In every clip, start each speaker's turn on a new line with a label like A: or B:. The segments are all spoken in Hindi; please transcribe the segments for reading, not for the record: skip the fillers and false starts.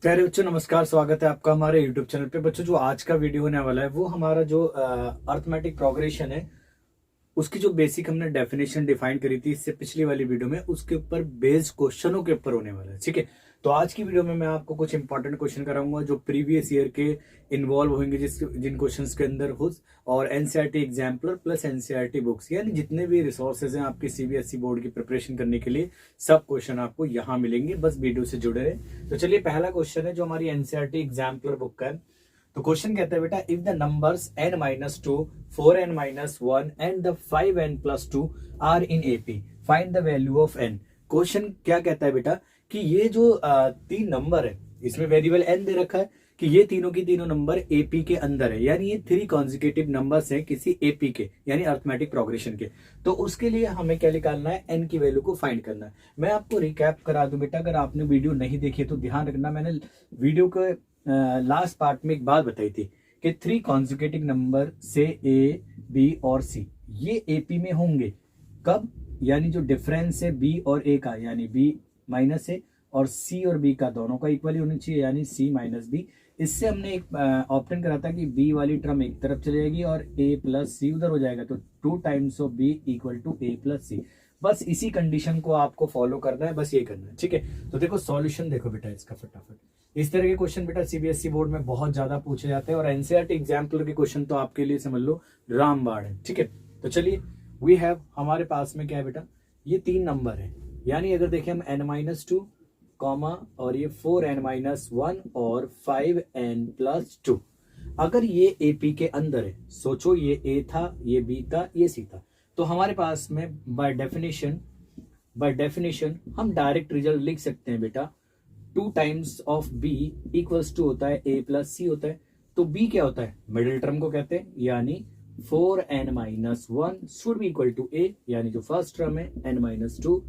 A: प्यारे बच्चों, नमस्कार। स्वागत है आपका हमारे YouTube चैनल पे। बच्चों, जो आज का वीडियो होने वाला है वो हमारा जो अर्थमेटिक प्रोग्रेशन है उसकी जो बेसिक हमने डेफिनेशन डिफाइन करी थी इससे पिछली वाली वीडियो में, उसके ऊपर बेस्ड क्वेश्चनों के ऊपर होने वाला है। ठीक है, तो आज की वीडियो में मैं आपको कुछ इंपॉर्टेंट क्वेश्चन कराऊंगा जो प्रीवियस ईयर के इन्वॉल्व होंगे, जिन क्वेश्चंस के अंदर हो, और NCERT exemplar plus NCERT books, यानी जितने भी रिसोर्सेज हैं आपके सीबीएसई बोर्ड की प्रिपरेशन करने के लिए, सब क्वेश्चन आपको यहाँ मिलेंगे। बस वीडियो से जुड़े रहे। तो चलिए, पहला क्वेश्चन है जो हमारी एनसीईआरटी एग्जाम्पलर बुक का है। तो क्वेश्चन कहता है बेटा, if the numbers n-2, 4n-1 and the 5n+2 are in AP, find the value of n। Question क्या कहता है बेटा कि ये जो तीन नंबर है, इसमें वेरिएबल n दे रखा है कि ये तीनों की तीनों नंबर एपी के अंदर है, यानी ये 3 कॉन्जिक्यूटिव नंबर्स हैं किसी एपी के, यानी अर्थमेटिक प्रोग्रेशन के। तो उसके लिए हमें क्या निकालना है, n की वैल्यू को फाइंड करना है। मैं आपको रिकैप करा दूं बेटा, अगर आपने वीडियो नहीं देखी है तो ध्यान रखना, मैंने वीडियो के लास्ट पार्ट में एक बात बताई थी कि 3 कॉन्जिक्यूटिव नंबर से ए, बी और सी ये एपी में होंगे। कब? यानी जो डिफरेंस है बी और ए का, यानी बी माइनस ए, और सी और बी का दोनों का इक्वली होना चाहिए, यानी सी माइनस बी। इससे हमने एक ऑप्शन करा था कि बी वाली टर्म एक तरफ चली जाएगी और ए प्लस सी उधर हो जाएगा, तो 2 times of B equal to A plus C. बस इसी कंडीशन को आपको फॉलो करना है, बस ये करना है। ठीक है, तो देखो सॉल्यूशन देखो बेटा इसका फटाफट। इस तरह के क्वेश्चन बेटा सीबीएसई बोर्ड में बहुत ज्यादा पूछे जाते हैं, और एनसीईआरटी एग्जाम्पलर के क्वेश्चन तो आपके लिए समझ लो रामबाण है। ठीक है, तो चलिए, वी हैव, हमारे पास में क्या है बेटा, ये 3 नंबर है, यानी अगर देखें हम n-2 कॉमा और ये 4n-1 और 5n+2, अगर ये एपी के अंदर है, सोचो ये ए था, ये बी था, ये सी था, तो हमारे पास में बाय डेफिनेशन हम डायरेक्ट रिजल्ट लिख सकते हैं बेटा। 2 times of B equals to होता है ए प्लस सी होता है। तो बी क्या होता है, मिडिल टर्म को कहते हैं, यानी 4n-1 should be equal to A, यानी जो फर्स्ट टर्म है n-2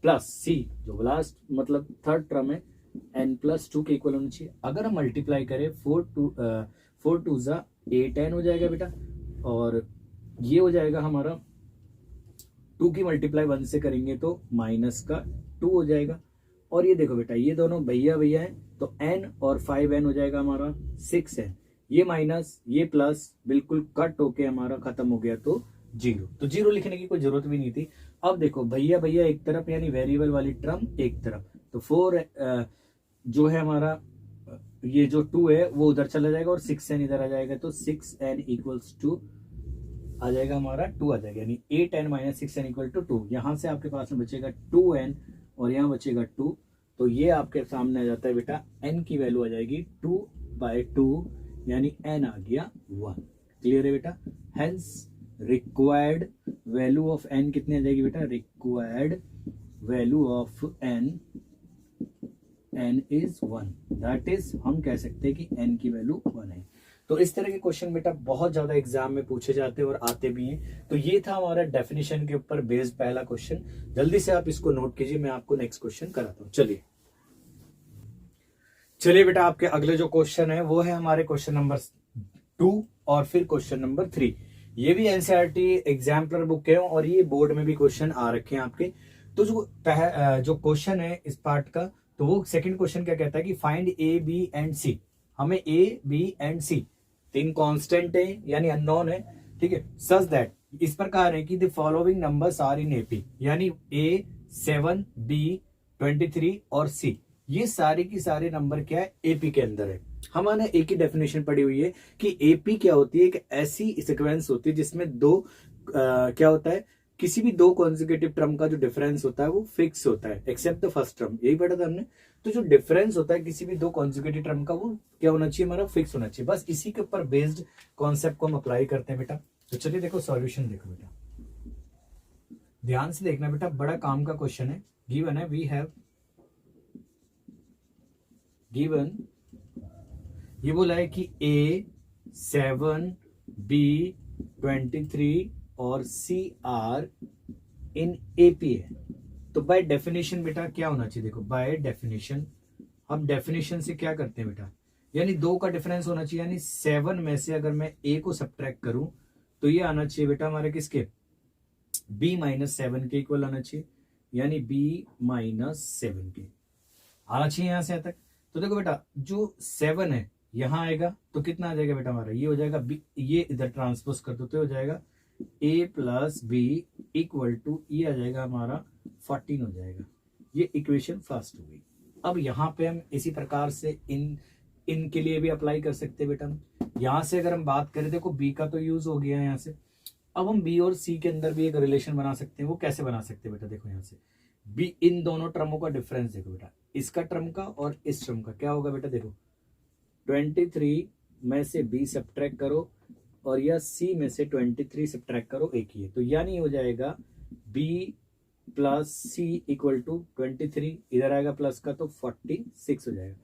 A: प्लस सी जो लास्ट मतलब थर्ड टर्म है n+2 के इक्वल होनी चाहिए। अगर हम मल्टीप्लाई करें 4 टू जा 8n हो जाएगा बेटा, और ये हो जाएगा हमारा 2 की मल्टीप्लाई 1 से करेंगे तो माइनस का 2 हो जाएगा। और ये देखो बेटा, ये दोनों भैया भैया है, तो n और 5n हो जाएगा हमारा 6n। ये माइनस ये प्लस बिल्कुल कट होके हमारा खत्म हो गया, तो 0। तो 0 लिखने की कोई जरूरत भी नहीं थी। अब देखो भैया भैया एक तरफ, यानी वेरिएबल वाली टर्म एक तरफ, तो 4 जो है हमारा, ये जो 2 है वो उधर चला जाएगा और 6n इधर आ जाएगा, तो 6n इक्वल्स टू आ जाएगा हमारा 2 आ जाएगा, यानी 8n - 6n इक्वल टू 2। यहां से आपके पास में बचेगा 2n और यहाँ बचेगा 2, तो ये आपके सामने आ जाता है बेटा, n की वैल्यू आ जाएगी 2/2, यानी n आ गया 1। क्लियर है बेटा? Hence required value of n कितनी आ जाएगी बेटा, required value of n is 1, that is हम कह सकते हैं कि n की वैल्यू 1 है। तो इस तरह के क्वेश्चन बेटा बहुत ज्यादा एग्जाम में पूछे जाते हैं और आते भी हैं। तो ये था हमारा डेफिनेशन के ऊपर बेस्ड पहला क्वेश्चन। जल्दी से आप इसको नोट कीजिए, मैं आपको नेक्स्ट क्वेश्चन कराता हूं। चलिए बेटा, आपके अगले जो क्वेश्चन है वो है हमारे क्वेश्चन नंबर 2 और फिर क्वेश्चन नंबर 3। ये भी एनसीईआरटी एग्जाम्पलर बुक है और ये बोर्ड में भी क्वेश्चन आ रखे हैं आपके। तो जो क्वेश्चन है इस पार्ट का, तो वो सेकंड क्वेश्चन क्या कहता है कि फाइंड ए, बी एंड सी। हमें ए, बी एंड सी 3 कांस्टेंट है, यानी अननोन है। ठीक है, सच दैट इस प्रकार है कि the following numbers are in AP, यानी ए 7, बी 23 और सी, ये सारे की सारे नंबर क्या है, एपी के अंदर है। हमने एक ही डेफिनेशन पढ़ी हुई है कि एपी क्या होती है, एक ऐसी सीक्वेंस होती है जिसमें दो क्या होता है, किसी भी 2 कॉन्जिक्यूटिव टर्म का जो डिफरेंस होता है वो फिक्स होता है, एक्सेप्ट द फर्स्ट टर्म। यही पढ़ा था हमने। तो जो डिफरेंस होता है किसी भी 2 कॉन्जिक्यूटिव टर्म का, वो क्या होना चाहिए, हमारा फिक्स होना चाहिए। बस इसी के ऊपर बेस्ड कॉन्सेप्ट को हम अप्लाई करते हैं बेटा। तो चलिए देखो सॉल्यूशन देखो बेटा, ध्यान से देखना बेटा, बड़ा काम का क्वेश्चन है। गिवन है, वी हैव गिवन, ये बोला है कि ए 7, बी 23 और सी आर इन एपी है। तो बाय डेफिनेशन बेटा क्या होना चाहिए, देखो बाय डेफिनेशन, हम डेफिनेशन से क्या करते हैं बेटा, यानी 2 का डिफरेंस होना चाहिए, यानी 7 में से अगर मैं ए को सब्ट्रैक्ट करूं तो ये आना चाहिए बेटा हमारे किसके, b-7 के इक्वल आना चाहिए, यानी b-7 के आना चाहिए यहां से तक। तो देखो बेटा जो 7 है यहाँ आएगा तो कितना आ जाएगा बेटा हमारा, ये हो जाएगा बी, ये इधर ट्रांसपोज कर दो तो हो जाएगा a plus B equal to ये आ जाएगा हमारा 14 हो जाएगा। ये इक्वेशन फर्स्ट हो गई। अब यहाँ पे हम इसी प्रकार से इनके लिए भी अप्लाई कर सकते हैं बेटा। हम यहाँ से अगर हम बात करें, देखो बी का तो यूज हो गया है यहाँ से, अब हम बी और सी के अंदर भी एक रिलेशन बना सकते हैं। वो कैसे बना सकते हैं बेटा, देखो यहाँ से बी, इन दोनों टर्मों का डिफरेंस देखो बेटा, इसका टर्म का और इस टर्म का क्या होगा बेटा, देखो 23 में से बी सब्ट्रैक्ट करो और या सी में से 23 सब्ट्रैक्ट करो, एक ही है। तो यानी हो जाएगा B plus C equal to 23, इधर आएगा प्लस का तो 46 हो जाएगा।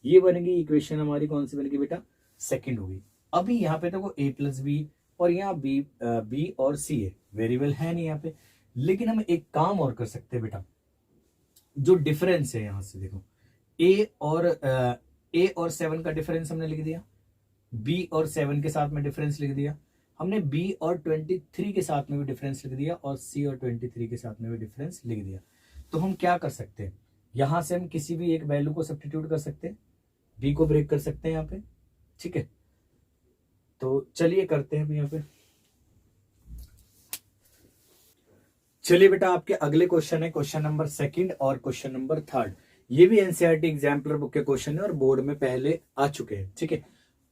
A: ये बनेगी इक्वेशन हमारी, कौन सी बनेगी बेटा, सेकंड होगी। अभी यहाँ पे देखो a प्लस बी और यहाँ बी और सी है, वेरिएबल है नहीं यहाँ पे, लेकिन हम एक काम और कर सकते हैं बेटा। जो डिफरेंस है यहाँ से देखो a और 7 का डिफरेंस हमने लिख दिया, b और 7 के साथ में डिफरेंस लिख दिया हमने, b और 23 के साथ में भी डिफरेंस लिख दिया और c और 23 के साथ में भी डिफरेंस लिख दिया। तो हम क्या कर सकते हैं, यहां से हम किसी भी एक वैल्यू को सब्स्टिट्यूट कर सकते हैं, b को ब्रेक कर सकते हैं यहाँ पे, ठीक है। तो चलिए करते हैं यहाँ पे। चलिए बेटा आपके अगले क्वेश्चन है क्वेश्चन नंबर 2 और क्वेश्चन नंबर 3। ये भी एनसीईआरटी एग्जाम्पलर बुक के क्वेश्चन है और बोर्ड में पहले आ चुके हैं, ठीक है।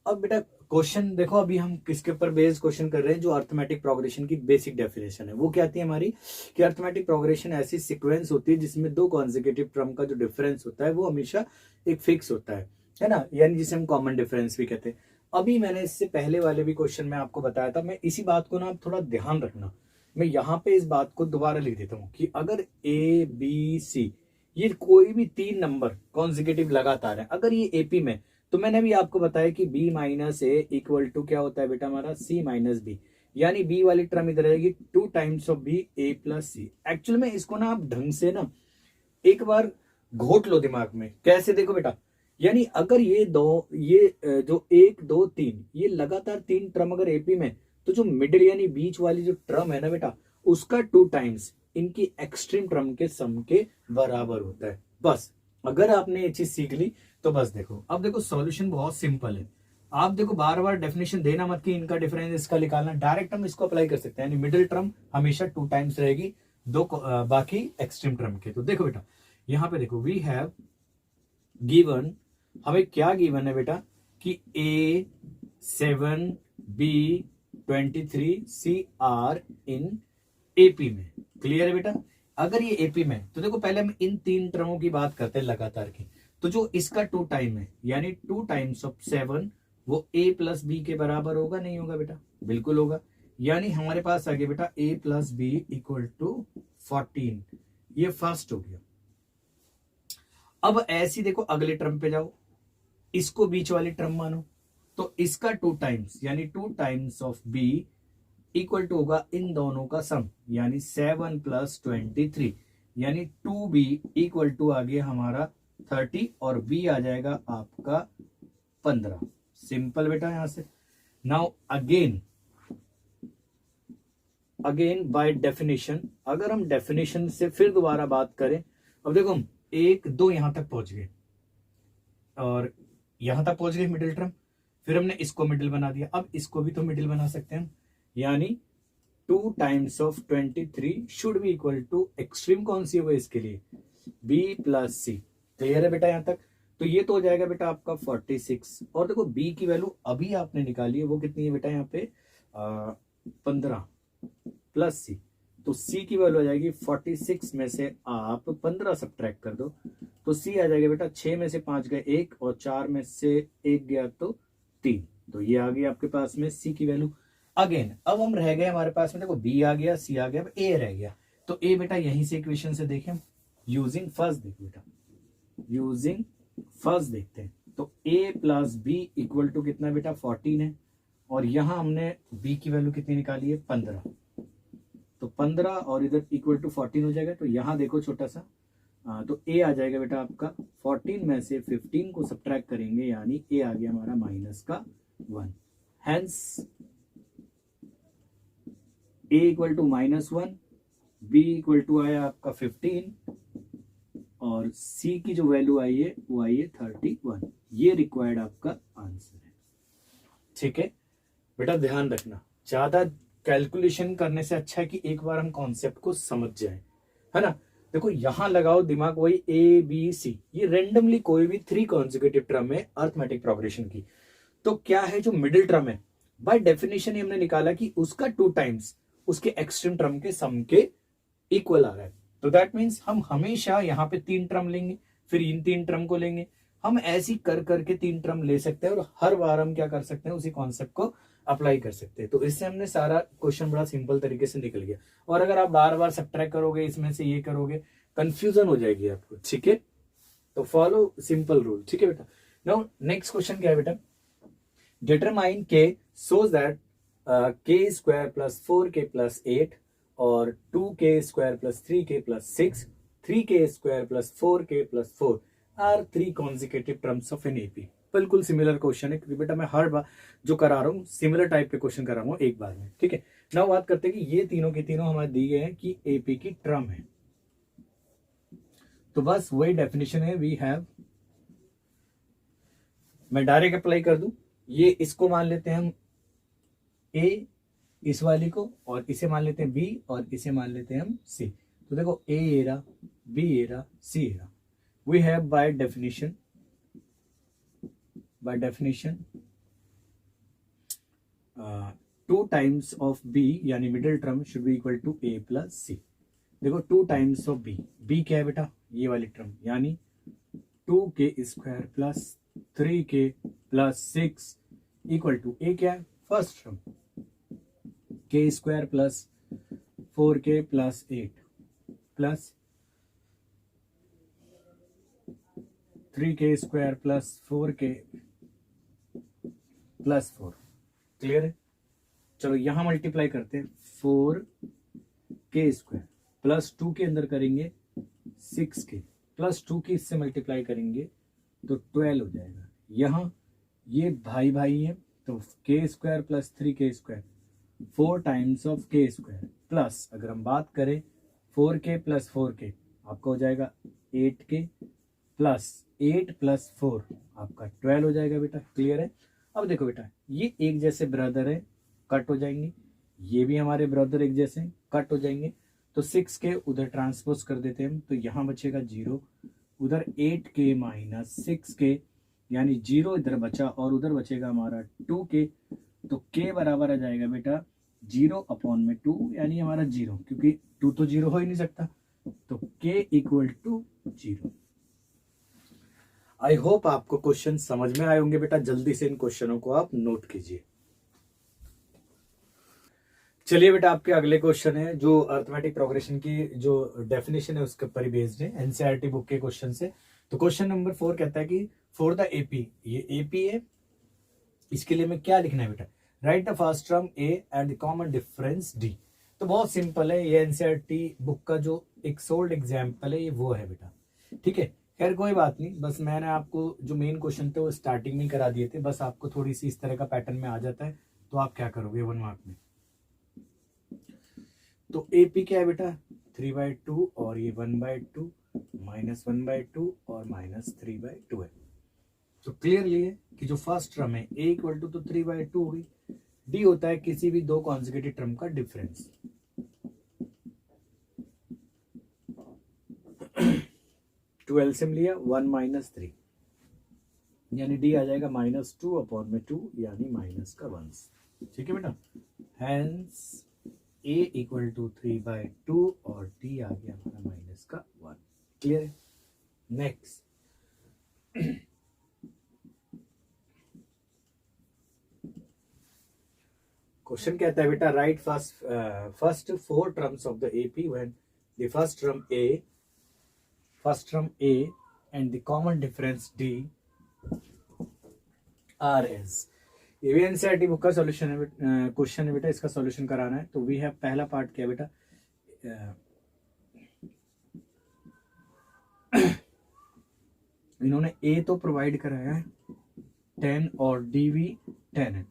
A: अब बेटा क्वेश्चन देखो, अभी हम किसके ऊपर बेस्ड क्वेश्चन कर रहे हैं, जो अर्थमेटिक प्रोग्रेशन की बेसिक डेफिनेशन है। वो क्या आती है हमारी कि अर्थमेटिक प्रोग्रेशन ऐसी सीक्वेंस होती है जिसमें दो कॉन्सेक्यूटिव टर्म का जो डिफरेंस होता है वो हमेशा एक फिक्स होता है ना, यानी जिसे हम कॉमन डिफरेंस भी कहते हैं। अभी मैंने इससे पहले वाले भी क्वेश्चन में आपको बताया था, मैं इसी बात को ना आप थोड़ा ध्यान रखना, मैं यहाँ पे इस बात को दोबारा लिख देता हूँ कि अगर ए बी सी ये कोई भी 3 नंबर कॉन्सेक्यूटिव लगातार है, अगर ये एपी में, तो मैंने भी आपको बताया कि b minus A equal to क्या होता है बेटा हमारा c माइनस बी, यानी b वाली टर्म इधर रहेगी 2 times of b a plus C. Actual में इसको ना आप ढंग से ना एक बार घोट लो दिमाग में, कैसे देखो बेटा, यानी अगर ये जो 1 2 3 ये लगातार 3 टर्म अगर एपी में, तो जो मिडिल यानी बीच वाली जो टर्म है ना बेटा, उसका 2 टाइम्स इनकी एक्सट्रीम टर्म के सम के बराबर होता है। बस अगर आपने ये चीज सीख ली तो बस देखो, अब देखो सॉल्यूशन बहुत सिंपल है। आप देखो बार बार डेफिनेशन देना मत कि इनका डिफरेंस इसका निकालना, डायरेक्ट हम इसको अप्लाई कर सकते हैं। यानी मिडिल टर्म हमेशा 2 टाइम्स रहेगी दो बाकी एक्सट्रीम टर्म के। तो देखो बेटा यहाँ पे देखो वी हैव गिवन, हमें क्या गिवन है बेटा कि a 7 b 23 c are in AP में। क्लियर है बेटा, अगर ये एपी में, तो देखो पहले हम इन 3 टर्मों की बात करते हैं लगातार की। तो जो इसका 2 टाइम है यानी 2 टाइम्स ऑफ 7 वो a प्लस बी के बराबर होगा, नहीं होगा बेटा, बिल्कुल होगा। यानी हमारे पास आ गया बेटा a plus B equal to 14, ये फर्स्ट हो गया। अब ऐसी देखो अगले टर्म पे जाओ, इसको बीच वाली टर्म मानो, तो इसका 2 टाइम्स यानी 2 times of b equal to होगा इन दोनों का सम, यानी 7 प्लस 23, यानी 2b इक्वल टू आ गया हमारा 30 और b आ जाएगा आपका 15। सिंपल बेटा यहां से। नाउ अगेन बाय डेफिनेशन, अगर हम डेफिनेशन से फिर दोबारा बात करें, अब देखो हम 1 2 यहां तक पहुंच गए और यहां तक पहुंच गए मिडिल टर्म, फिर हमने इसको मिडिल बना दिया, अब इसको भी तो मिडिल बना सकते हैं हम, यानी 2 times of 23 should be equal to extreme कौन सी है वो इसके लिए b प्लस सी। क्लियर है बेटा यहां तक। तो ये तो हो जाएगा बेटा आपका 46, और देखो b की वैल्यू अभी आपने निकाली है वो कितनी है बेटा यहाँ पे 15 प्लस सी, तो c की वैल्यू आ जाएगी 46 में से आप 15 सब्ट्रैक्ट कर दो तो c आ जाएगा बेटा 6 में से 5 गए 1 और 4 में से 1 गया तो 3, तो ये आ गई आपके पास में c की वैल्यू। अगेन अब हम रह गए हमारे पास में देखो b आ गया, c आ गया, अब a रह गया। तो a बेटा यहीं से इक्वेशन से देखें यूजिंग फर्स्ट, देखो बेटा यूजिंग फर्स्ट देखते हैं। तो a plus B equal to कितना बेटा 14 है, और यहां हमने b की वैल्यू कितनी निकाली है 15, तो 15 और इधर इक्वल टू 14 हो जाएगा। तो यहां देखो छोटा सा, तो a आ जाएगा बेटा आपका 14 में से 15 को सब्ट्रैक्ट करेंगे, यानी a आ गया हमारा माइनस का 1, hence a equal to -1, b equal to आया आपका 15 और सी की जो वैल्यू आई है वो आई है 31। ये रिक्वायर्ड आपका आंसर है। ठीक है बेटा, ध्यान रखना, ज्यादा कैलकुलेशन करने से अच्छा है कि एक बार हम कॉन्सेप्ट को समझ जाए, है ना। देखो यहां लगाओ दिमाग, वही ए बी सी, ये रेंडमली कोई भी 3 कॉन्जिक्यूटिव टर्म है अर्थमेटिक प्रोग्रेशन की। तो क्या है जो मिडिल टर्म है, बाय डेफिनेशन हमने निकाला कि उसका 2 टाइम्स उसके एक्सट्रीम टर्म के सम के इक्वल आ रहा है। तो दैट मीन्स हम हमेशा यहाँ पे 3 टर्म लेंगे, फिर इन 3 टर्म को लेंगे, हम ऐसी कर करके 3 टर्म ले सकते हैं और हर बार हम क्या कर सकते हैं, उसी कॉन्सेप्ट को अप्लाई कर सकते हैं। तो इससे हमने सारा क्वेश्चन बड़ा सिंपल तरीके से निकल गया। और अगर आप बार बार सब्ट्रैक्ट करोगे, इसमें से ये करोगे, कंफ्यूजन हो जाएगी आपको। ठीक है, तो फॉलो सिंपल रूल। ठीक है बेटा। नाउ नेक्स्ट क्वेश्चन क्या है बेटा, determine K so that K square plus 4k plus 8 और 2k square plus 3k plus 6, 3k square plus 4k plus 4 are 3 consecutive terms of an AP. बिल्कुल सिमिलर क्वेश्चन है, क्योंकि बेटा मैं हर बार जो करा रहा हूँ सिमिलर टाइप के क्वेश्चन करा रहा हूँ एक बार में। ठीक है, नाउ बात करते हैं कि ये तीनों के तीनों हमारे दिए गए हैं कि एपी की टर्म है। तो बस वही डेफिनेशन है, वी हैव, मैं डायरेक्ट अप्लाई कर दूं, ये इसको मान लेते हैं हम ए, इस वाली को, और इसे मान लेते हैं बी, और इसे मान लेते हैं हम सी। तो देखो ए एरा, बी एरा, सी एरा, we have by definition 2 times of B यानी middle term should be equal to A plus C. देखो 2 टाइम्स ऑफ बी, बी क्या है बेटा, ये वाली टर्म, यानी 2k square plus 3k plus 6 equal to A क्या है, first term, k square plus 4k plus 8 plus 3k square plus 4k plus 4। Clear है, चलो यहां मल्टीप्लाई करते हैं, 4k स्क्वायर प्लस 2 के अंदर करेंगे 6k प्लस 2 की इससे मल्टीप्लाई करेंगे तो 12 हो जाएगा। यहाँ ये भाई भाई है, तो k square plus 3k square 4 times of k square plus, अगर हम बात करें 4k प्लस 4k आपका हो जाएगा 8k प्लस 8 प्लस 4 आपका 12 हो जाएगा बेटा। क्लियर है। अब देखो बेटा, ये एक जैसे ब्रदर है, कट हो जाएंगे, ये भी हमारे ब्रदर एक जैसे कट हो जाएंगे, तो 6k उधर ट्रांसपोज कर देते हैं हम, तो यहाँ बचेगा 0, उधर 8k माइनस 6k यानी 0 इधर बचा, और उधर बचेगा हमारा 2k, तो k बराबर आ जाएगा बेटा 0 अपॉन में 2 यानी हमारा 0, क्योंकि 2 तो 0 हो ही नहीं सकता, तो k equal to 0। I hope आपको क्वेश्चन समझ में आए होंगे बेटा, जल्दी से इन क्वेश्चनों को आप नोट कीजिए। चलिए बेटा, आपके अगले क्वेश्चन है जो अर्थमेटिक प्रोग्रेशन की जो डेफिनेशन है उसके ऊपर ही बेस्ड है, एनसीईआरटी बुक के क्वेश्चन से। तो क्वेश्चन नंबर 4 कहता है कि फॉर द एपी, ये एपी है, इसके लिए मैं क्या लिखना है बेटा, right the first term A and the common difference D. तो बहुत सिंपल है, ये एनसीईआरटी बुक का जो एक सोल्ड एग्जाम्पल है ये वो है बेटा। ठीक है, खैर कोई बात नहीं, बस मैंने आपको जो मेन क्वेश्चन थे वो स्टार्टिंग में करा दिए थे, बस आपको थोड़ी सी इस तरह का पैटर्न में आ जाता है, तो आप क्या करोगे 1 मार्क में। तो एपी क्या है बेटा, 3/2 और ये 1/2 माइनस 1/2 और माइनस 3/2 है। तो क्लियरली है कि जो फर्स्ट टर्म है ए इक्वल टू तो 3/2 होगी, डी होता है किसी भी 2 कॉन्जिक्यूटिव टर्म का डिफरेंस। टू एलसीएम लिया 1 माइनस 3 यानी डी आ जाएगा -2 अपॉन में 2 यानी माइनस का 1। ठीक है बेटा, हैंस a इक्वल टू 3/2 और d आ गया हमारा माइनस का 1। क्लियर है। नेक्स्ट क्वेश्चन कहता है बेटा, write first 4 terms of the AP when the first term a and the common difference d are as. ये भी एनसीईआरटी बुक का सॉल्यूशन है, क्वेश्चन है बेटा, इसका सॉल्यूशन कराना है। तो वी हैव, पहला पार्ट क्या है बेटा, इन्होंने ए तो प्रोवाइड कराया है 10 और डी भी 10 है।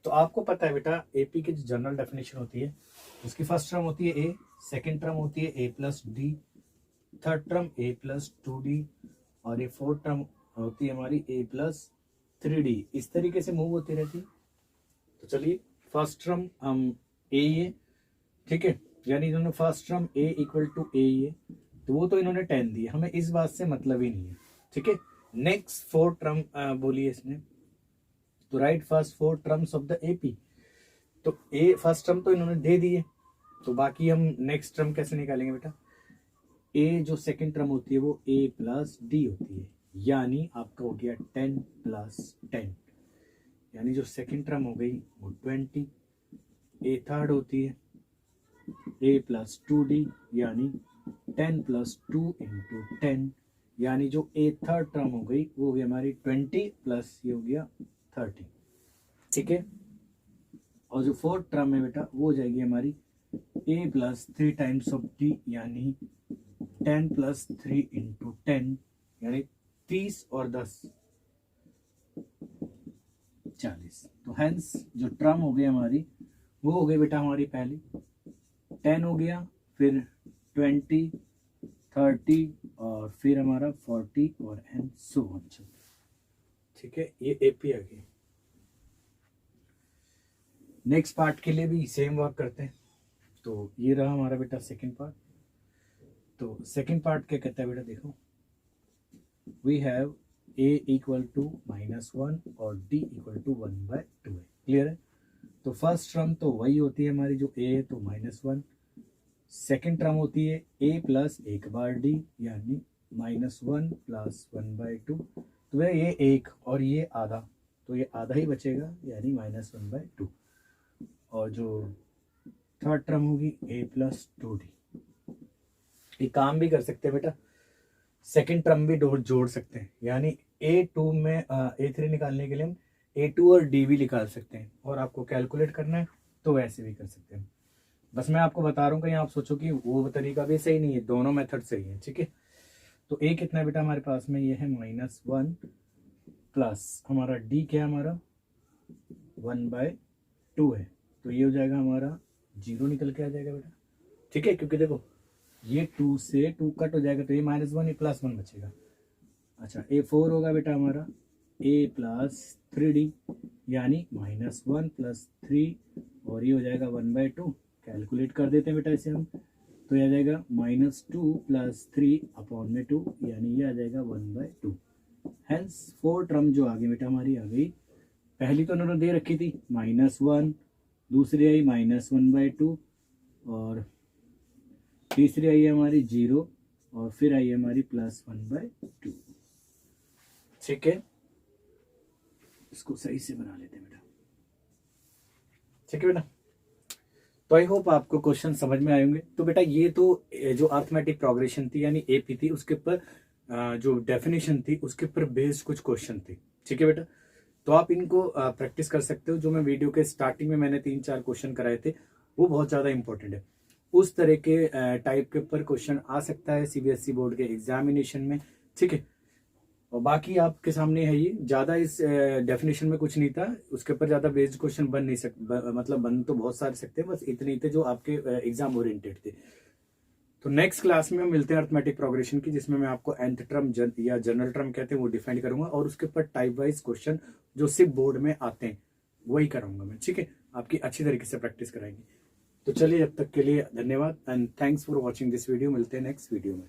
A: तो आपको पता है बेटा एपी की जो जनरल डेफिनेशन होती है, उसकी फर्स्ट टर्म होती है ए, सेकंड टर्म होती है A plus D, third term a plus 2d और ये फोर्थ टर्म होती है हमारी a प्लस 3d। इस तरीके से मूव होती रहती है। तो चलिए फर्स्ट टर्म हम a है, ठीक है, यानी इन्होंने first term a equal to a है, तो वो तो इन्होंने 10 दिया, हमें इस बात से मतलब ही नहीं है, ठीक है। नेक्स्ट फोर्थ टर्म बोलिए इसने, तो right first four terms of the AP. तो ए फर्स्ट टर्म तो इन्होंने दे दी है, तो बाकी हम नेक्स्ट टर्म कैसे निकालेंगे बेटा। ए जो सेकंड टर्म होती है वो ए प्लस डी होती है, यानी आपका हो गया 10 प्लस 10, यानी जो सेकंड टर्म हो गई वो 20। ए थर्ड होती है ए प्लस 2d, यानी 10 प्लस 2 इंटू 10, यानी जो ए थर्ड टर्म हो गई वो हो गई हमारी 20 प्लस ये हो गया 30, ठीक है। और जो फोर्थ टर्म है बेटा वो हो जाएगी हमारी ए प्लस 3 टाइम्स ऑफ डी, यानी 10 प्लस 3 इंटू 10, यानी 30 और 10 40। तो हेंस जो टर्म हो गई हमारी वो हो गई बेटा हमारी पहली 10 हो गया, फिर 20, 30 और फिर हमारा 40 और एंड सो ऑन, ठीक है। ये एपी आ गई। नेक्स्ट पार्ट के लिए भी सेम वर्क करते हैं। तो ये रहा हमारा बेटा सेकंड पार्ट। तो सेकंड पार्ट क्या कहता है बेटा, देखो we have a equal to -1 और d इक्वल टू 1/2 है, क्लियर है। तो फर्स्ट टर्म तो वही होती है हमारी जो a है, तो -1। सेकंड टर्म होती है a प्लस एक बार d, यानी -1 प्लस 1/2। तो वह ये एक और ये आधा, तो ये आधा ही बचेगा, यानी -1/2। और जो थर्ड टर्म होगी a प्लस 2d। ये काम भी कर सकते हैं बेटा, सेकंड टर्म भी जोड़ सकते हैं, यानी a2 में a3 निकालने के लिए हम a2 और d भी निकाल सकते हैं, और आपको कैलकुलेट करना है तो वैसे भी कर सकते हैं। बस मैं आपको बता रहा हूँ, कहीं आप सोचो कि वो तरीका भी सही नहीं है, दोनों मेथड सही है, ठीक है। तो a कितना बेटा हमारे पास में ये है -1 प्लस हमारा d क्या है हमारा 1/2 है, तो ये हो जाएगा हमारा 0 निकल के आ जाएगा बेटा, ठीक है। क्योंकि देखो ये 2 से 2 कट हो जाएगा, तो ये -1 ये +1 बचेगा। अच्छा a4 होगा बेटा हमारा a प्लस 3d, यानी -1 प्लस 3 और ये हो जाएगा 1/2। कैलकुलेट कर देते हैं बेटा इसे हम, तो ये आ जाएगा -2 प्लस 3 अपॉन में 2, यानी ये आ जाएगा 1/2। हेंस फोर टर्म जो आ गई बेटा हमारी आ गई, पहली तो उन्होंने दे रखी थी -1, दूसरी आई -1/2 और तीसरी आई है हमारी 0 और फिर आई है हमारी +1/2, ठीक है। इसको सही से बना लेते हैं बेटा, ठीक है बेटा। तो आई होप आपको क्वेश्चन समझ में आए होंगे। तो बेटा ये तो जो अर्थमेटिक प्रोग्रेशन थी यानी एपी थी, उसके ऊपर जो डेफिनेशन थी उसके ऊपर बेस्ड कुछ क्वेश्चन थे, ठीक है बेटा। तो आप इनको प्रैक्टिस कर सकते हो। जो मैं वीडियो के स्टार्टिंग में मैंने 3-4 क्वेश्चन कराए थे वो बहुत ज़्यादा इंपॉर्टेंट है, उस तरह के टाइप के ऊपर क्वेश्चन आ सकता है सीबीएसई बोर्ड के एग्जामिनेशन में, ठीक है। और बाकी आपके सामने है ये, ज़्यादा इस डेफिनेशन में कुछ नहीं था, उसके ऊपर ज़्यादा बेस्ड क्वेश्चन बन नहीं सकते, मतलब बन तो बहुत सारे सकते हैं, बस इतने ही थे जो आपके एग्जाम ओरिएंटेड थे। तो नेक्स्ट क्लास में हम मिलते हैं अर्थमेटिक प्रोग्रेशन की, जिसमें मैं आपको nth टर्म या जनरल टर्म कहते हैं वो डिफाइन करूंगा, और उसके ऊपर टाइप वाइज क्वेश्चन जो सिर्फ बोर्ड में आते हैं वही कराऊंगा मैं, ठीक है। आपकी अच्छी तरीके से प्रैक्टिस कराएंगे। तो चलिए जब तक के लिए धन्यवाद and thanks for watching this video. मिलते हैं नेक्स्ट वीडियो में।